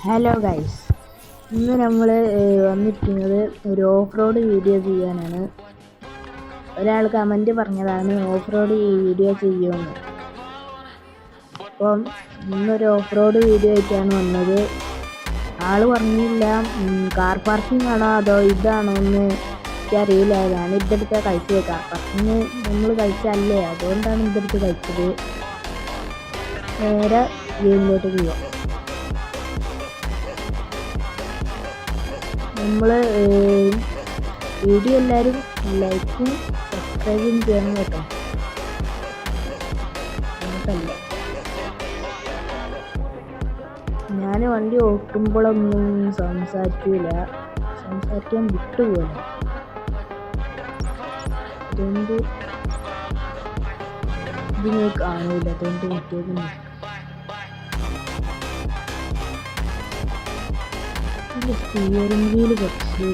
Hello guys, ഇന്ന് നമ്മൾ വന്നിരിക്കുന്നത് ഒരു ഓഫ് റോഡ് വീഡിയോ ചെയ്യാനാണ്. ഒരാൾ കമൻറ്റ് പറഞ്ഞതാണ് ഓഫ് റോഡ് വീഡിയോ ചെയ്യുമെന്ന്. അപ്പം ഇന്നൊരു ഓഫ് റോഡ് വീഡിയോ ആയിട്ടാണ് വന്നത്. ആൾ പറഞ്ഞില്ല കാർ പാർക്കിംഗ് ആണോ അതോ ഇതാണോ എന്ന് എനിക്കറിയില്ല. ഞാൻ ഇതെടുത്ത് കഴിച്ചത് കാർ പാർക്കിങ് നമ്മൾ കഴിച്ചല്ലേ, അതുകൊണ്ടാണ് ഇതെടുത്ത് കഴിച്ചത്. നേരെ ഗെയിമിലോട്ട് പോവാം. നമ്മൾ വീഡിയോ എല്ലാവരും ലൈക്കും സബ്സ്ക്രൈബും ചെയ്യണം കേട്ടോ. അങ്ങോട്ടല്ല, ഞാൻ വണ്ടി ഓട്ടുമ്പോഴൊന്നും സംസാരിക്കാൻ വിട്ടുപോലെ. അതുകൊണ്ട് ഇതിനെ കാണൂല, അതുകൊണ്ട് വിട്ടേക്ക്. സ്റ്റിയറിംഗ് വീല് കുറച്ച്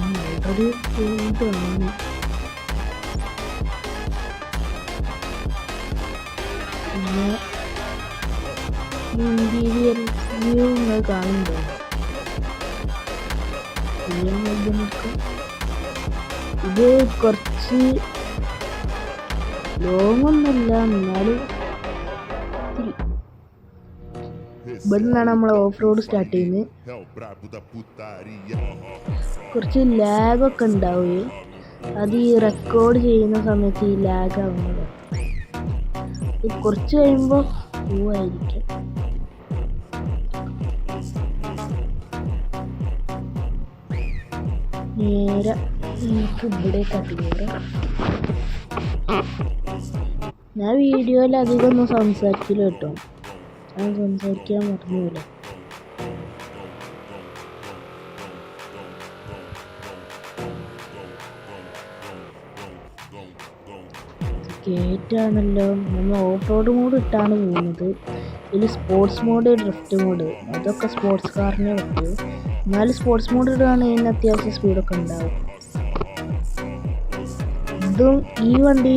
ഓൾറെഡി ഇതാണ്. പിന്നെ ഇന്റീരിയർ വ്യൂ നിങ്ങൾ കാണുന്നുണ്ടോ? ഇത് കുറച്ച് ലോങ് ഒന്നുമില്ല, എന്നാലും ഇവിടെ നിന്നാണ് നമ്മൾ ഓഫ് റോഡ് സ്റ്റാർട്ട് ചെയ്യുന്നത്. കുറച്ച് ലാഗൊക്കെ ഉണ്ടാവുകയും അത് ഈ റെക്കോർഡ് ചെയ്യുന്ന സമയത്ത് ഈ ലാഗ് ആവുന്നത്. കുറച്ച് കഴിയുമ്പോൾ പോവായിരിക്കും. നേരെ നമുക്ക് ഇവിടെ കയറാം. ഞാൻ വീഡിയോയിൽ അധികം ഒന്നും സംസാരിക്കില്ല കേട്ടോ, ഞാൻ സംസാരിക്കാൻ മറന്നുമില്ല. ഗേറ്റാണല്ലോ, നമ്മൾ ഓഫ് റോഡ് മോഡ് ഇട്ടാണ് പോകുന്നത്. ഇതിൽ സ്പോർട്സ് മോഡ്, ഡ്രിഫ്റ്റ് മോഡ്, അതൊക്കെ സ്പോർട്സ് കാറിനെ പറ്റൂ. എന്നാലും സ്പോർട്സ് മോഡ് ഇടുകയാണെങ്കിൽ ഇതിന് അത്യാവശ്യം സ്പീഡൊക്കെ ഉണ്ടാവും. ഇതും ഈ വണ്ടി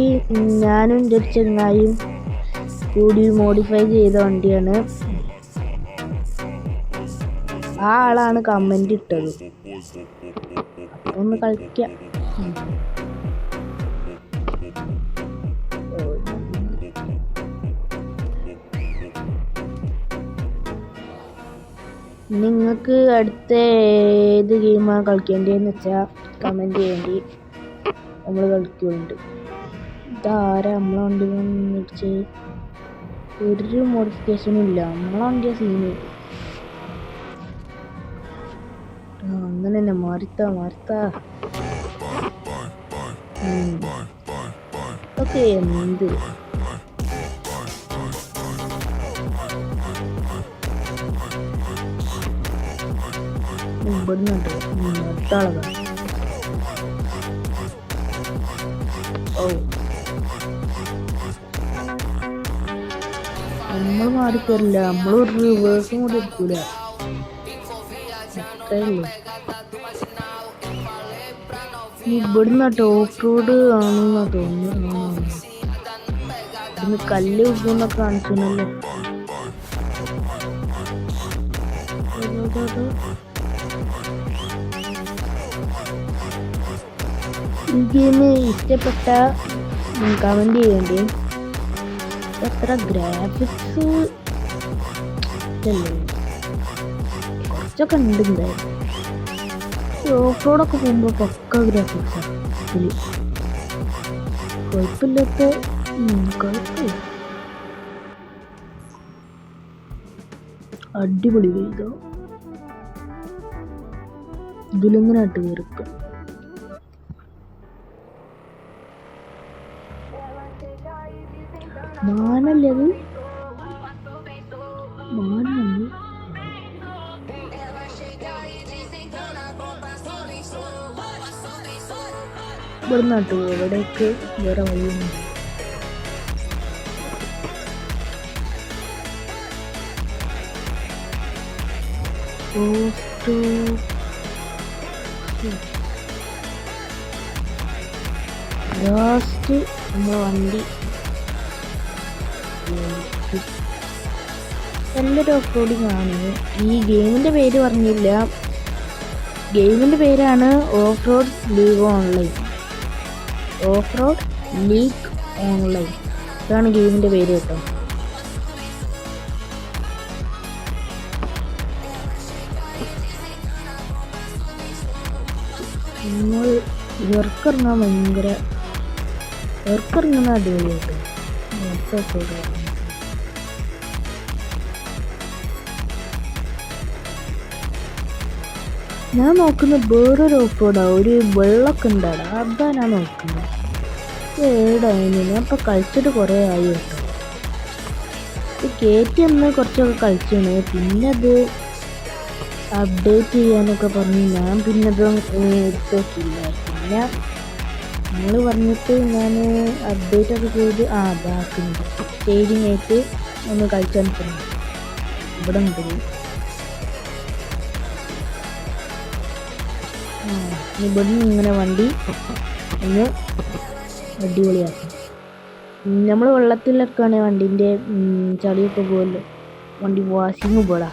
ഞാനും എൻ്റെ ഒരു ചങ്ങായും കൂടി മോഡിഫൈ ചെയ്ത വണ്ടിയാണ്. ആ ആളാണ് കമൻ്റ് ഇട്ടത്. ഒന്ന് കളിക്കാം. നിങ്ങൾക്ക് അടുത്ത ഏത് ഗെയിമാണ് കളിക്കേണ്ടതെന്ന് വെച്ചാൽ കമൻറ്റ് ചെയ്യേണ്ടി, നമ്മൾ കളിക്കുന്നുണ്ട്. ഇതാരാ നമ്മളെ വണ്ടി വെച്ച് ഒരു മോഡിഫിക്കേഷനും ഇല്ല, നമ്മളെ വണ്ടിയ സീന്. അങ്ങനെ തന്നെ മാറിത്താ ഓക്കെ. എന്ത് ഇവിടുന്നുണ്ട് അടുത്താളതാണ്. ഓ, നമ്മൾ മാറിത്തരില്ല, നമ്മളൊരു റിവേഴ്സും കൂടി എടുക്കൂല. അത്രയുള്ളൂ. ഇവിടുന്ന് ഓഫ് റോഡ് ആണെന്നാ തോന്നുന്നു. ഇവിടുന്ന് കല്ല് ഉണ്ടെന്നൊക്കെ കാണിച്ചിട്ടുണ്ടല്ലോ. ഈ ഗെയിം ഇഷ്ടപ്പെട്ട കമൻറ്റ് ചെയ്യേണ്ടി. അത്ര ഗ്രാഫിക്സ് ഇതല്ലേ, കുറച്ചൊക്കെ ഉണ്ട്. എന്തായാലും ഓഫ് റോഡൊക്കെ പോകുമ്പോൾ പക്ക ഗ്രാഫിക്സാണ് ഇതിൽ. കുഴപ്പമില്ലാത്ത കുഴപ്പമില്ല, അടിപൊളി ചെയ്തോ. ഇതിലിങ്ങനെ ഇട്ട് കയറിക്കും. മാനല്ലേ അത്, മാനാണ്. ഇവിടെ നട്ടു, ഇവിടേക്ക് വേറെ വഴിയൊന്നും. ലാസ്റ്റ് നമ്മുടെ വണ്ടി നല്ലൊരു ഓഫ് റോഡിങ് ആണ്. ഈ ഗെയിമിൻ്റെ പേര് പറഞ്ഞില്ല. ഗെയിമിൻ്റെ പേരാണ് off road league online. Off road league online ഇതാണ് ഗെയിമിൻ്റെ പേര് കേട്ടോ. നമ്മൾ ഇറക്കിറങ്ങാൻ ഇറക്കിറങ്ങുന്ന അടിപൊളിയായിട്ട് ഞാൻ നോക്കുന്നത് വേറൊരു ഓഫ് റോഡാണ്. ഒരു വെള്ളമൊക്കെ ഉണ്ടാണ്, അതാ ഞാൻ നോക്കുന്നത്. ഏടായിരുന്നു ഞാൻ ഇപ്പം കളിച്ചിട്ട് കുറേ ആയി കേട്ടോ. KTM കുറച്ചൊക്കെ കളിച്ചാണ്, പിന്നെ അത് അപ്ഡേറ്റ് ചെയ്യാനൊക്കെ പറഞ്ഞ് ഞാൻ പിന്നെ അത് എടുത്ത് നോക്കിയില്ല. പിന്നെ നിങ്ങൾ പറഞ്ഞിട്ട് ഞാൻ അപ്ഡേറ്റ് ഒക്കെ ചെയ്ത് അതാക്കുന്നുണ്ട്. സ്റ്റേജിങ് ആയിട്ട് ഒന്ന് കളിച്ചാൽ നിൽക്കുന്നു. ഇവിടെ ഉണ്ട് ഇവിടെ ഇങ്ങനെ വണ്ടി ഒന്ന് അടിപൊളിയാക്കും. നമ്മൾ വെള്ളത്തിലൊക്കെയാണ് വണ്ടീൻ്റെ ചളിയൊക്കെ പോകുമല്ലോ. വണ്ടി വാഷിങ് പോടാ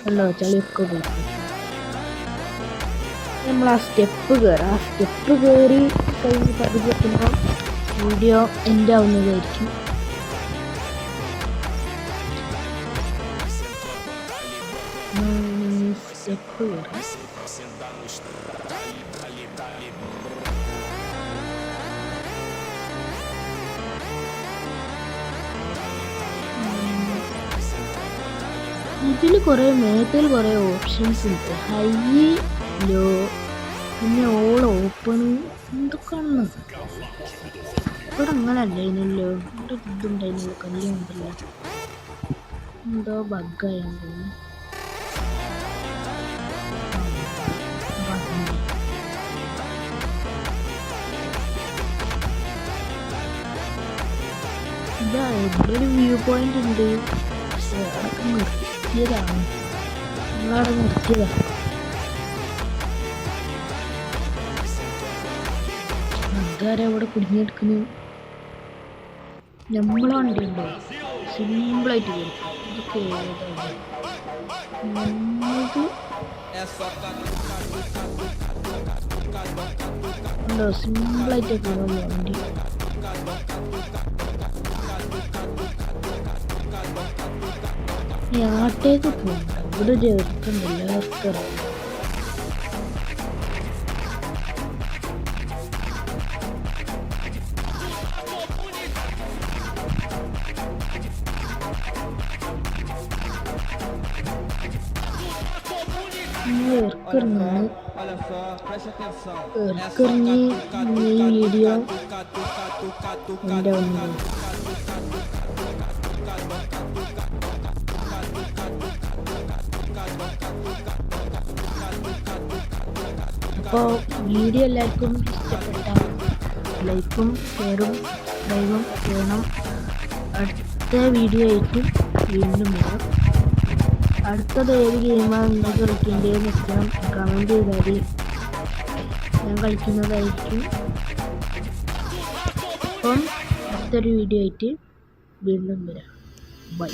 അല്ലോ, ചളിയൊക്കെ പോയി. നമ്മൾ ആ സ്റ്റെപ്പ് കയറി കഴിഞ്ഞ് പകുതിയെത്തുമ്പോൾ വീഡിയോ എൻ്റെ ആവുന്നതായിരിക്കും. സ്റ്റെപ്പ് കയറി ഇതിൽ മേത്തിൽ കുറേ ഓപ്ഷൻസ് ഉണ്ട്. ഹൈ, ലോ, പിന്നെ ഓൾ ഓപ്പൺ എന്തൊക്കെയാണെന്ന്. ഇവിടെ അങ്ങനെ അല്ലായിരുന്നല്ലോ, ഇവിടെ ഇതുണ്ടായിരുന്നല്ലോ, കല്ലുണ്ടല്ലോ. എന്തോ ബഗ്ഗായാൻ തോന്നുന്നു. ഇതാ ഇവിടെ ഒരു വ്യൂ പോയിന്റ് ഉണ്ട്. അടക്കം നിർത്തിയതാണ്, നമ്മളവിടെ നിർത്തിയതാണ്. ആൾക്കാരെ അവിടെ കുടുങ്ങിയെടുക്കുന്നു. നമ്മളെ വണ്ടി ഉണ്ടോ സിമ്പിളായിട്ട് കയറി. ഇതൊക്കെ നമ്മൾക്ക് ഉണ്ടോ സിമ്പിളായിട്ടൊക്കെ വണ്ടി. ആട്ടേക്ക് പോകണ്ട, ഇവിടെ ചേർക്കുന്നില്ല. ഇറക്കിറങ്ങി ഈ വീഡിയോ എൻ്റെ വന്നത്. അപ്പോൾ വീഡിയോ എല്ലാവർക്കും ഇഷ്ടപ്പെട്ടാൽ ലൈക്കും ഷെയറും സബ്സ്ക്രൈബും ചെയ്യണം. അടുത്ത വീഡിയോ ആയിട്ട് വീണ്ടും വരാം. അടുത്തത് ഏത് ഗെയിമാണ് നിങ്ങൾക്ക് കളിക്കേണ്ടതെന്ന് വെച്ചാൽ കമൻറ്റ് ചെയ്താൽ ഞാൻ കളിക്കുന്നതായിരിക്കും. അപ്പം അടുത്തൊരു വീഡിയോ ആയിട്ട് വീണ്ടും വരാം. ബൈ.